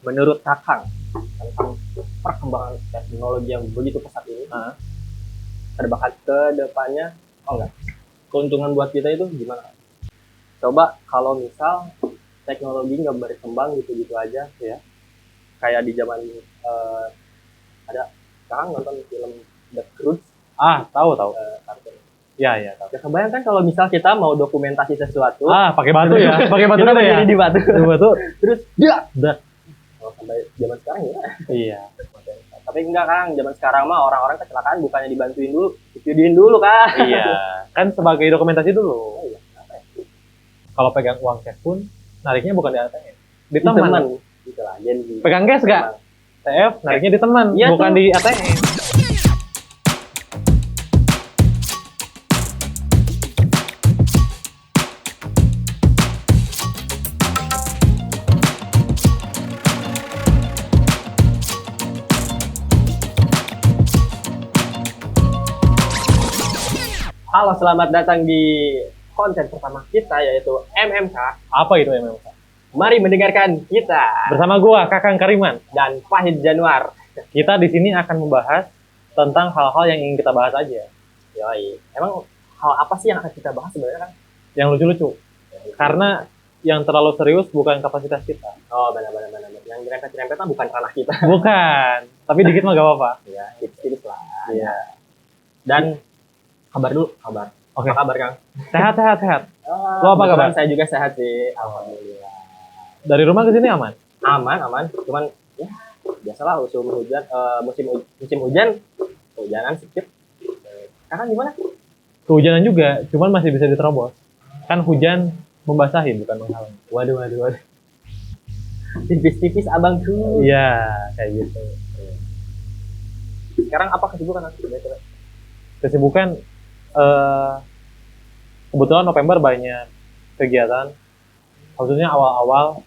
menurut Kakang tentang perkembangan teknologi yang begitu pesat ini, ke depannya, keuntungan buat kita itu gimana? Coba kalau misal teknologi nggak berkembang gitu-gitu aja ya, kayak di zaman ada Kakang nonton film The Croods? Tahu. Kartun. Ya, tahu. Ya kebayang kan kalau misal kita mau dokumentasi sesuatu, Pakai batu ya. Pakai batu kita gitu ya. berdiri di batu. Di batu. Terus Dah. Kalau sampai zaman sekarang ya. Iya. Tapi enggak Kang, zaman sekarang mah orang-orang kecelakaan bukannya dibantuin dulu, divideoin dulu Kang. Iya. Kan sebagai dokumentasi dulu. Oh, iya. Kalau pegang uang cash pun nariknya bukan di ATM, di Teman. teman. Gitu lah, jadi Pegang cash nggak? TF nariknya di teman, Iya bukan tuh. di ATM. Halo, selamat datang di konten pertama kita yaitu MMK. Apa itu MMK? Mari mendengarkan kita Bersama gua Kakang Kariman. dan Fahid Januar. Kita di sini akan membahas tentang hal-hal yang ingin kita bahas aja, Yoi. Emang hal apa sih yang akan kita bahas sebenarnya Kang? yang lucu-lucu. Karena yang terlalu serius bukan kapasitas kita. Oh, benar. Yang nyerempet-nyerempet mah bukan ranah kita. Bukan. Tapi dikit mah gak apa-apa. Ya, tipis-tipis lah. Iya. Dan kabar dulu, kabar. Oke. Apa kabar Kang? Sehat. Lo apa kabar? Saya juga sehat sih, alhamdulillah. Dari rumah ke sini aman? Aman. Cuman ya biasalah musim hujan, hujanan sedikit. Kakak gimana? Kehujanan juga, cuman masih bisa diterobos. Kan hujan membasahi bukan menghalangi. Waduh. Tipis-tipis abang tuh. Iya, kayak gitu. Sekarang apa kesibukan Kang? Kesibukan kebetulan November banyak kegiatan. Khususnya awal-awal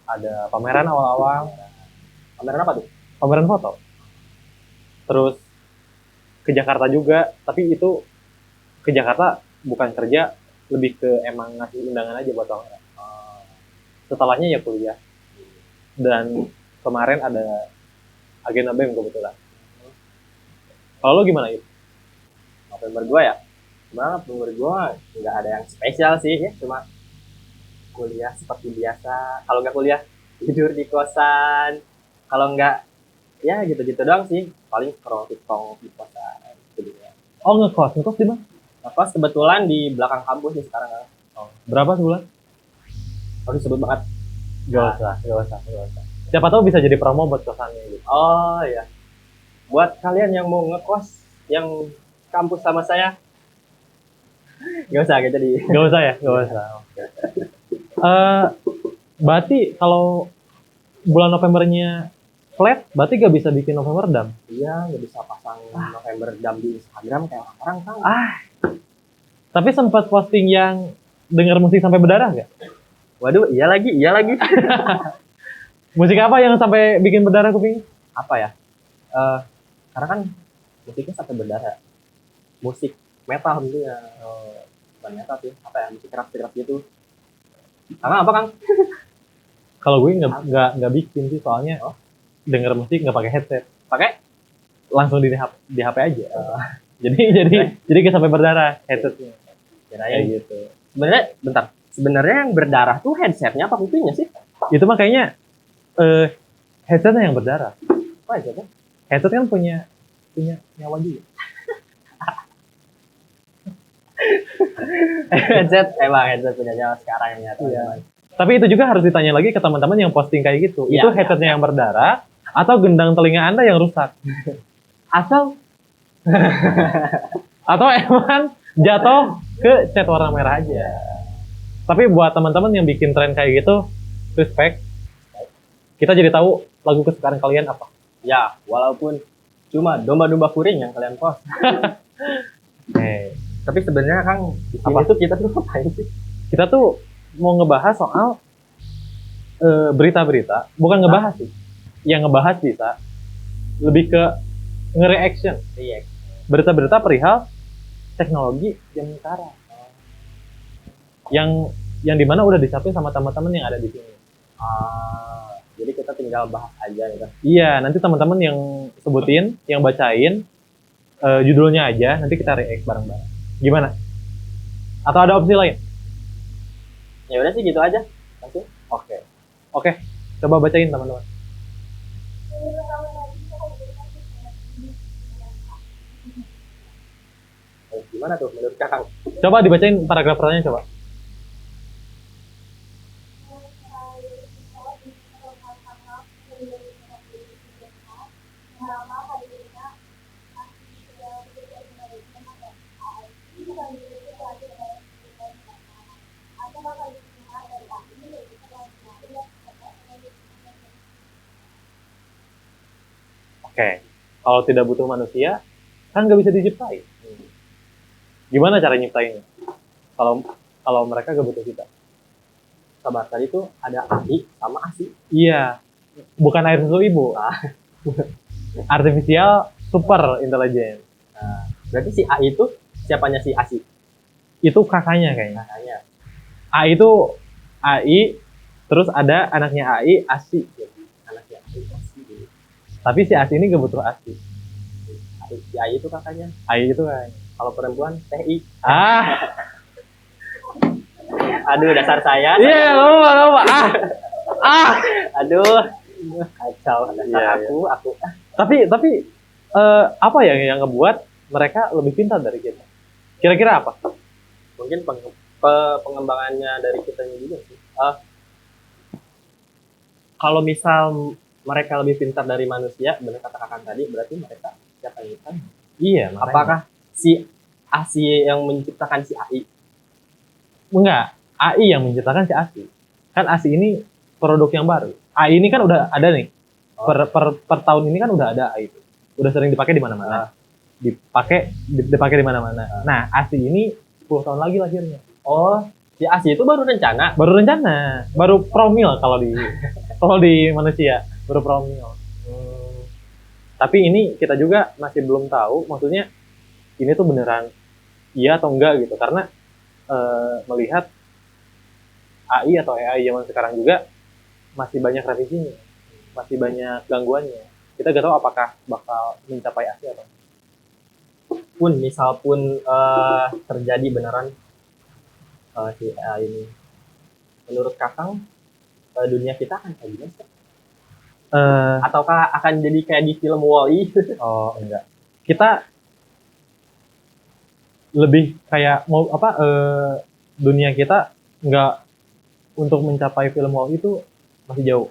ada pameran awal-awal. Pameran apa tuh? Pameran foto. Terus ke Jakarta juga, tapi itu ke Jakarta bukan kerja, lebih ke emang ngasih undangan aja buat orang. Setelahnya ya kuliah. Dan kemarin ada agenda BEM kebetulan. Kalau lo gimana itu? November gua ya? Gimana November gua? Nggak ada yang spesial sih ya, cuma kuliah seperti biasa. Kalau nggak kuliah, tidur di kosan. Kalau nggak, ya gitu-gitu doang sih. Paling scroll TikTok di kosan. Gitu ya. Oh, ngekos di mana? Ngekos kebetulan di belakang kampus nih sekarang. Berapa sebulan? Harus disebut banget. Gak usah. Siapa tahu bisa jadi promo buat kosannya gitu. Oh iya. Buat kalian yang mau ngekos, yang kampus sama saya, nggak usah gitu jadi. Gak usah. Berarti kalau bulan Novembernya flat, berarti gak bisa bikin November dam? Iya, nggak bisa pasang November Dam di Instagram kayak orang Kang. Tapi sempat posting yang denger musik sampai berdarah gak? Waduh, iya lagi. Musik apa yang sampai bikin berdarah kuping? Apa ya? Karena kan musiknya sampai berdarah. Musik metal tentunya. Bukan metal sih, apa ya? Musik keras gitu. Karena apa Kang? Kalau gue nggak bikin sih, soalnya denger musik nggak pakai headset, Pakai? langsung di HP aja. Jadi kayak sampai berdarah headsetnya. Kirain Kayak gitu. Sebenarnya yang berdarah tuh headsetnya apa kupingnya sih? Itu mah kayaknya headsetnya yang berdarah. Apa headsetnya? Headset kan punya nyawa juga. headset punya nyawa sekarang yang nyata. Iya. Tapi itu juga harus ditanya lagi ke teman-teman yang posting kayak gitu. Iya, Itu headsetnya yang berdarah atau gendang telinga Anda yang rusak? Atau emang jatuh ke cat warna merah aja. Tapi buat teman-teman yang bikin tren kayak gitu, respect. Kita jadi tahu lagu kesukaan kalian apa. Ya, walaupun cuma domba-domba kuring yang kalian post. Tapi sebenarnya Kang, di sini tuh kita tuh ngapain sih? Kita tuh mau ngebahas soal berita-berita, bukan ngebahas sih. Yang ngebahas bisa lebih ke nge-reaction. Berita-berita perihal teknologi zaman sekarang. Yang dimana udah dicapai sama teman-teman yang ada di sini. Jadi kita tinggal bahas aja gitu. Iya, nanti teman-teman yang sebutin, yang bacain judulnya aja, nanti kita react bareng-bareng. Gimana? Atau ada opsi lain? Ya udah sih gitu aja. Langsung. Oke. Oke, coba bacain teman-teman. Gimana tuh menurut Kakang? Coba dibacain paragraf pertanyaan coba. Oke, kalau tidak butuh manusia, kan nggak bisa diciptain. Gimana cara nyiptainnya? Kalau mereka nggak butuh kita? Sabar, tadi tuh ada AI sama ASI. Iya, bukan air susu ibu. Artificial super intelligence. Nah, berarti si AI itu siapanya si ASI? Itu kakaknya kayaknya. Kakaknya. AI itu AI, terus ada anaknya AI, ASI. Anaknya ASI dulu. Tapi si ASI ini nggak butuh ASI. Si AI itu kakaknya. AI itu kan. Kalau perempuan TI. Ah, Aduh, dasar saya. iya, lupa. Aduh, kacau. Dasar Iya, aku. Tapi apa ya yang ngebuat mereka lebih pintar dari kita? Kira-kira apa? Mungkin pengembangannya dari kitanya juga sih. Kalau misal mereka lebih pintar dari manusia, benar kata Kakak tadi, berarti mereka siapa yang pintar? Iya, makanya. Apakah si ASI yang menciptakan si AI? Enggak, AI yang menciptakan si ASI. Kan ASI ini produk yang baru. AI ini kan udah ada nih. Per tahun ini kan udah ada AI itu. Udah sering dipakai di mana-mana. Dipakai di mana-mana. Nah, ASI ini 10 tahun lagi lahirnya. Oh, si ASI itu baru rencana. Baru promil kalau di manusia, baru promil. Tapi ini kita juga masih belum tahu, maksudnya ini tuh beneran iya atau enggak gitu, karena melihat AI atau AI zaman sekarang juga masih banyak revisinya, masih banyak gangguannya. Kita nggak tahu apakah bakal mencapai ASI atau enggak. Misal pun terjadi beneran si AI ini, menurut Kakang dunia kita akan kayak gimana sih? Ataukah akan jadi kayak di film Wall-E? Oh enggak, kita lebih kayak mau dunia kita nggak untuk mencapai film Wall itu masih jauh.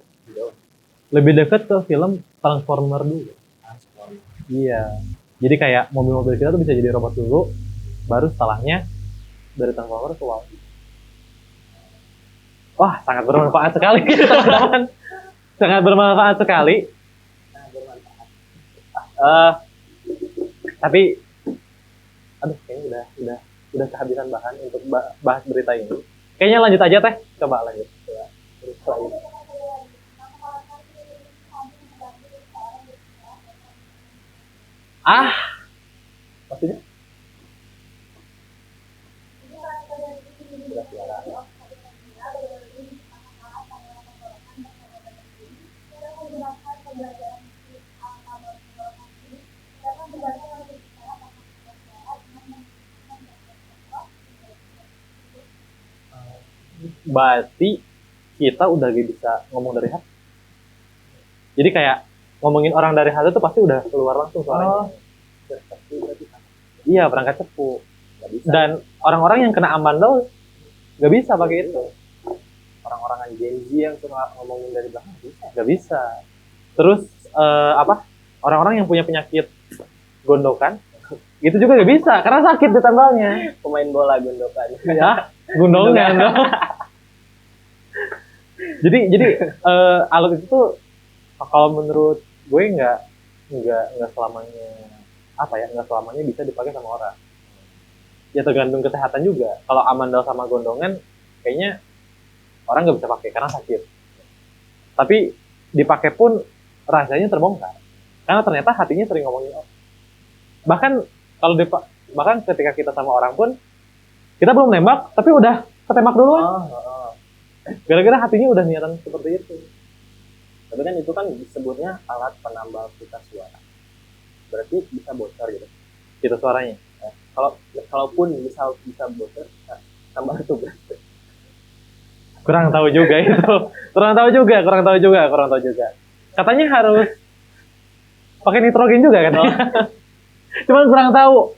Lebih dekat ke film Transformer dulu. Iya. Jadi kayak mobil-mobil kita tuh bisa jadi robot dulu, baru setelahnya dari Transformer ke Wall. Wah, sangat bermanfaat sekali teman-teman. Sangat bermanfaat sekali. Tapi aduh, kayaknya udah kehabisan bahan untuk bahas berita ini. Kayaknya lanjut aja teh, coba lanjut. Ya, maksudnya? Berarti kita udah bisa ngomong dari hati. Jadi kayak ngomongin orang dari hati tuh pasti udah keluar langsung suaranya. Iya, perangkat cepu. Dan orang-orang yang kena amandel nggak bisa pakai itu. Orang-orang Gen Z yang suka ngomongin dari belakang nggak bisa. Terus orang-orang yang punya penyakit gondokan itu juga nggak bisa karena sakit ditambalnya. Pemain bola gondokan. Ya, gondongan dong. Jadi alat itu tuh kalau menurut gue nggak selamanya bisa dipakai sama orang. Ya tergantung kesehatan juga. Kalau amandel sama gondongan kayaknya orang nggak bisa pakai karena sakit. Tapi dipakai pun rahasianya terbongkar karena ternyata hatinya sering ngomongin orang. Bahkan ketika kita sama orang pun kita belum nembak tapi udah ketembak duluan. Gara-gara hatinya udah niatan seperti itu. Tapi kan itu kan disebutnya alat penambal pita suara. Berarti bisa bocor gitu. Itu suaranya. Kalaupun bisa bocor, nah, tambah itu berarti. Kurang tahu juga itu. Kurang tahu juga. Katanya harus pakai nitrogen juga katanya. Cuman kurang tahu.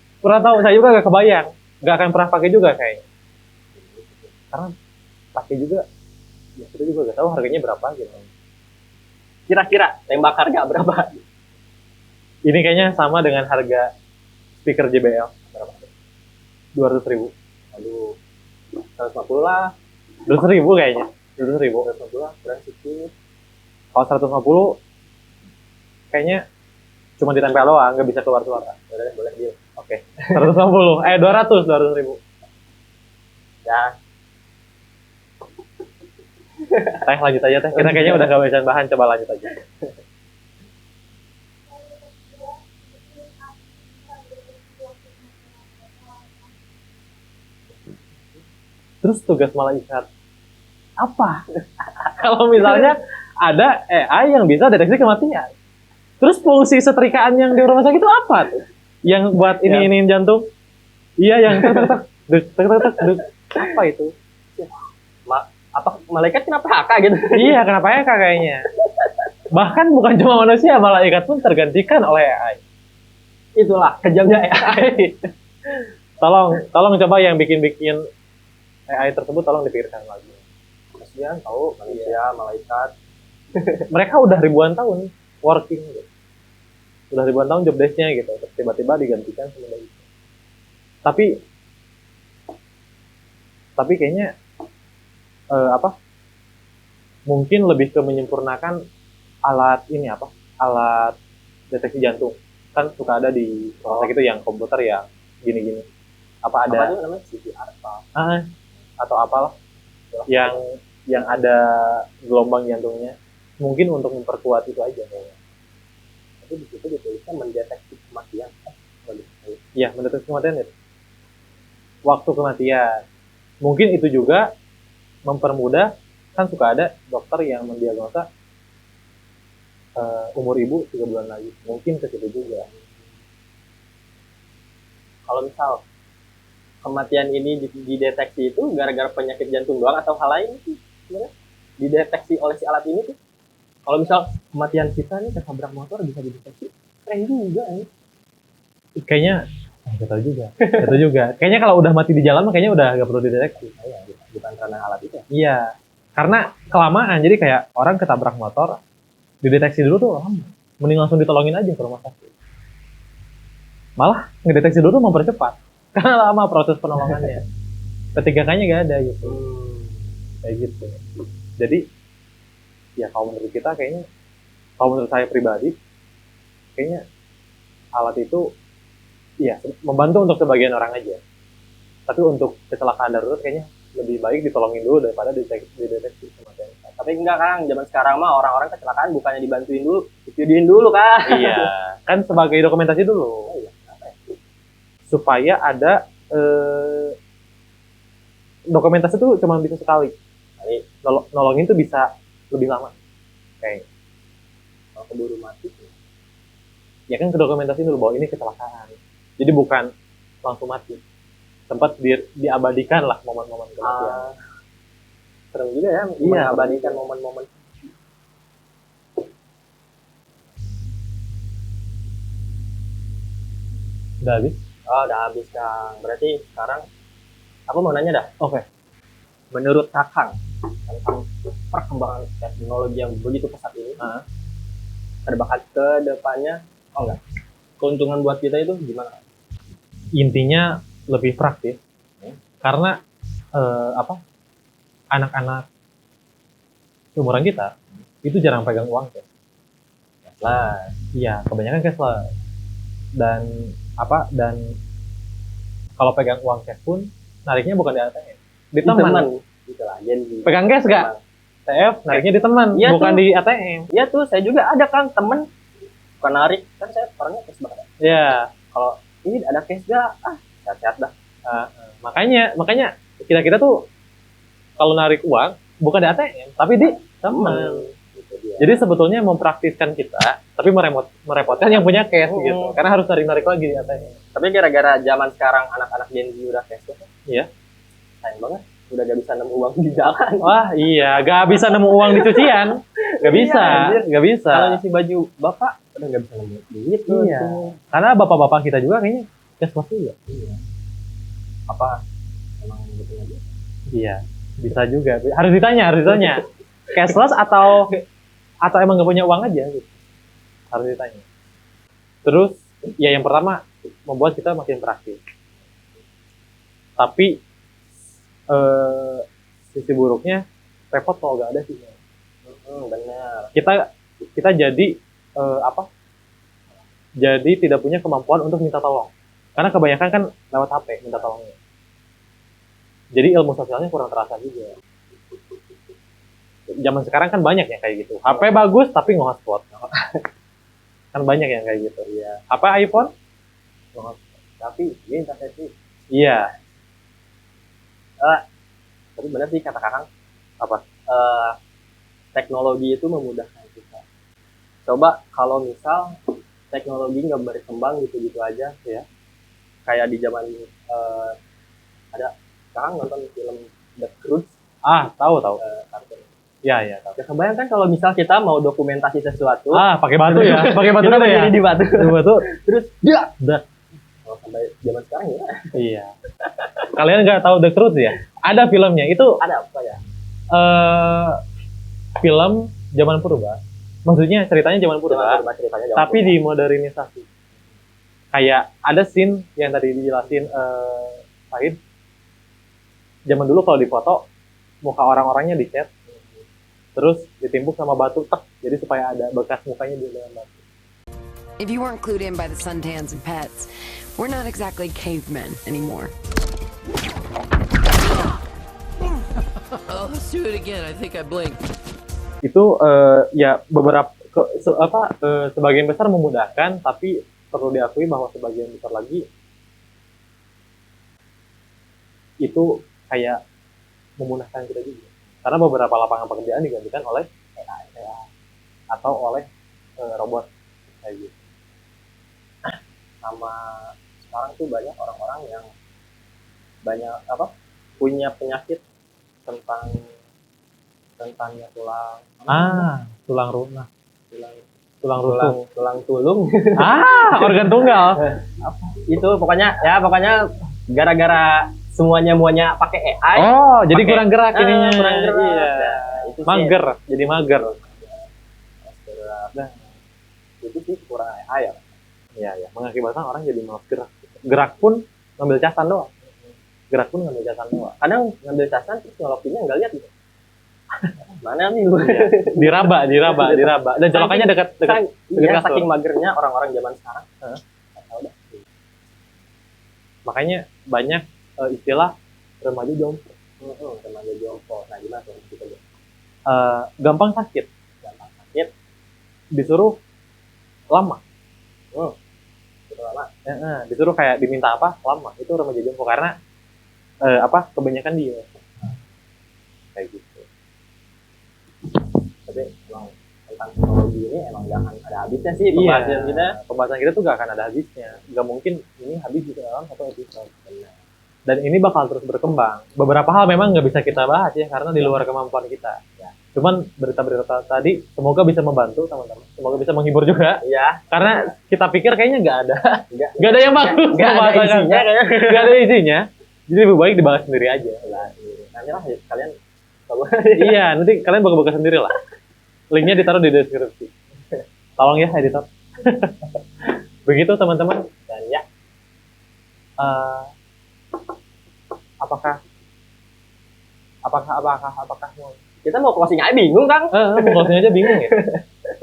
Saya juga gak kebayang. Gak akan pernah pakai juga kayaknya. Karena pakai juga, ya kita juga gak tahu harganya berapa gitu. Kira-kira tembak harga berapa? Ini kayaknya sama dengan harga speaker JBL. Berapa? 200.000. Aduh, 150 lah. 200.000 kayaknya. 200.000. 150 lah, kurang sedikit. Kalau 150 kayaknya cuma ditempel doang, nggak bisa keluar suara. Boleh deal. Oke. 150. 200.000. Ya, Teh lanjut aja teh. Kita kayaknya udah kehabisan bahan, coba lanjut aja. Terus tugas malaikat apa? Kalau misalnya ada AI yang bisa deteksi kematian. Terus fungsi setrikaan yang di rumah sakit itu apa tuh? Yang buat ini jantung? Iya, yang tek. Apa itu? apa malaikat kenapa HK gitu? Iya, kenapa ya kayaknya? Bahkan bukan cuma manusia, malaikat pun tergantikan oleh AI. Itulah kejamnya AI. Tolong coba yang bikin AI tersebut tolong dipikirkan lagi. Kasihan tahu manusia, malaikat. Mereka udah ribuan tahun working gitu. Udah ribuan tahun job desk-nya gitu. Terus tiba-tiba digantikan sama itu. Tapi kayaknya mungkin lebih ke menyempurnakan alat deteksi jantung. Kan suka ada di rumah sakit itu yang komputer yang gini-gini. Apa itu namanya CPR atau apalah yang ada gelombang jantungnya. Mungkin untuk memperkuat itu aja kayaknya. Tapi di situ ditulisnya mendeteksi kematian. Iya, mendeteksi kematian itu. Waktu kematian. Mungkin itu juga mempermudah, kan suka ada dokter yang mendiagnosa umur ibu 3 bulan lagi. Mungkin ke situ juga. Kalau misal kematian ini dideteksi itu gara-gara penyakit jantung doang atau hal lain sih sebenarnya dideteksi oleh si alat ini tuh. Kalau misal kematian kita nih ketabrak motor bisa dideteksi, keren juga ini. Kayaknya nggak tahu juga. Kayaknya kalau udah mati di jalan kayaknya udah nggak perlu dideteksi. Bukan karena alat itu. Iya, karena kelamaan. Jadi kayak orang ketabrak motor, dideteksi dulu tuh lama. Mending langsung ditolongin aja ke rumah sakit. Malah ngedeteksi dulu tuh mempercepat. Karena lama proses penolongannya. Ketiga-kanya nggak ada gitu. Kayak gitu. Jadi, ya kalau menurut kita kayaknya, kalau menurut saya pribadi, kayaknya alat itu, ya membantu untuk sebagian orang aja. Tapi untuk kecelakaan darurat kayaknya lebih baik ditolongin dulu daripada dideteksi kematian. Tapi enggak Kang, zaman sekarang mah orang-orang kecelakaan bukannya dibantuin dulu, divideoin dulu Kang. Iya, kan sebagai dokumentasi dulu. Iya. Supaya ada dokumentasi itu cuma bisa sekali. Jadi nolongin tuh bisa lebih lama. Kayak kalau keburu mati. Ya kan ke dokumentasi dulu bahwa ini kecelakaan. Jadi bukan langsung mati. Sempat diabadikan lah momen-momen kematian. Serem juga ya, mengabadikan momen-momen. Udah habis? Oh, udah habis Kang. Berarti sekarang aku mau nanya dah. Oke. Menurut Kakang tentang perkembangan teknologi yang begitu pesat ini, ke depannya, keuntungan buat kita itu gimana? Intinya lebih praktis. Karena anak-anak seumuran kita itu jarang pegang uang cash. Nah, iya, kebanyakan cashless. Dan kalau pegang uang cash pun nariknya bukan di ATM, di teman. Gitu lah, Gen. Pegang cash gak? TF nariknya di teman, ya, bukan tuh. Di ATM. Iya tuh, saya juga ada Kang temen bukan narik, kan saya orangnya cash banget. Iya. Kalau ini ada cash gak? Sehat-sehat dah. Makanya kita tuh kalau narik uang bukan di ATM tapi di teman. Gitu. dia. Jadi sebetulnya mempraktiskan kita, tapi merepotkan yang punya cash gitu. Karena harus narik-narik lagi di atasnya. Tapi gara-gara zaman sekarang anak-anak Gen Z udah cashless, Iya. sayang banget. Udah gak bisa nemu uang di jalan. Wah iya, gak bisa nemu uang di cucian. Gak bisa, anjir. gak bisa. Kalau ngisi baju bapak, udah gak bisa nemu duit tuh. Iya. Karena bapak-bapak kita juga kayaknya cashless juga. Iya. Apa? Emang betul aja? Iya, bisa juga. Harus ditanya. Cashless atau emang gak punya uang aja gitu. Harus ditanya. Terus ya yang pertama membuat kita makin praktis. Tapi sisi buruknya repot kalau gak ada sih. Benar. Kita jadi jadi tidak punya kemampuan untuk minta tolong. Karena kebanyakan kan lewat HP minta tolongnya. Jadi ilmu sosialnya kurang terasa juga. Zaman sekarang kan banyak yang kayak gitu. HP bagus tapi nge-hotspot. Kan banyak yang kayak gitu. Iya. Apa iPhone? Tapi dia internet sih. Iya. Tapi benar sih kata Kakang. Apa? Teknologi itu memudahkan kita. Coba kalau misal teknologi nggak berkembang gitu-gitu aja ya. Kayak di zaman ada Kakang nonton film The Croods. Tahu. Kartun. Iya, tahu. Ya kebayang kan kalau misal kita mau dokumentasi sesuatu. Pakai batu ya. Pakai batu kita itu ya. berdiri di batu. Di batu. Terus dia. Dah. Kalau sampai zaman sekarang ya. Iya. Kalian nggak tahu The Croods ya? Ada filmnya. Itu Ada apa ya? film zaman purba. Maksudnya ceritanya zaman purba. Ceritanya zaman Tapi purba. dimodernisasi. Kayak ada scene yang tadi dijelasin Fahid. Zaman dulu kalau difoto muka orang-orangnya dicat, terus ditimbuk sama batu, jadi supaya ada bekas mukanya di dalam batu. If you weren't clued in by the suntans and pets, we're not exactly cavemen anymore. Oh, let's do it again. I think I blinked. Itu ya beberapa sebagian besar memudahkan, tapi perlu diakui bahwa sebagian besar lagi itu kayak memudahkan kita juga. Karena beberapa lapangan pekerjaan digantikan oleh AI atau oleh robot kayak gitu. Sama sekarang tuh banyak orang-orang yang punya penyakit tentangnya tulang Tulang tulang tulung. Organ tunggal. Itu pokoknya gara-gara semuanya pakai AI. Jadi kurang gerak ininya. Kurang gerak. Iya. Itu sih. Mager, jadi mager. Nah, itu sih kurang AI ya. Iya, mengakibatkan orang jadi malas gerak. Gerak pun ngambil casan doang. Kadang ngambil casan terus nyolokinnya nggak lihat gitu. Mana nih lu? Iya. Diraba. Dan colokannya dekat Iya, kasur. saking magernya orang-orang zaman sekarang. Makanya banyak istilah remaja jompo. Remaja jompo. Nah, gimana tuh kita? Gampang sakit. Disuruh lama. Disuruh kayak diminta apa? Lama. Itu remaja jompo karena kebanyakan dia. Kayak gitu. Tapi emang tentang teknologi ini emang gak akan ada habisnya sih pembahasan kita. Pembahasan kita tuh gak akan ada habisnya. Gak mungkin ini habis di dalam satu episode. Dan ini bakal terus berkembang. Beberapa hal memang nggak bisa kita bahas ya karena di luar kemampuan kita. Ya. Cuman berita-berita tadi semoga bisa membantu teman-teman. Semoga bisa menghibur juga. Iya. Karena kita pikir kayaknya nggak ada. Nggak Nggak ada yang bagus. Nggak ada isinya. Nggak ada isinya. Jadi lebih baik dibahas sendiri aja. Nanti lah kalian. Iya, nanti kalian buka-buka sendiri lah. Linknya ditaruh di deskripsi. Tolong ya editor. Begitu teman-teman. Dan ya. Apakah mau Kita mau closing aja bingung, Kang. mau closing aja bingung ya.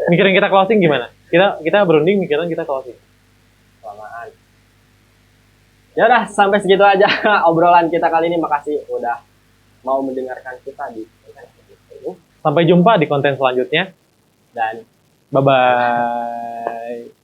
Mikirin kita closing gimana? Kita berunding mikirin kita closing. Kelamaan. Ya udah, sampai segitu aja obrolan kita kali ini. Makasih udah mau mendengarkan kita di Sampai jumpa di konten selanjutnya dan bye bye.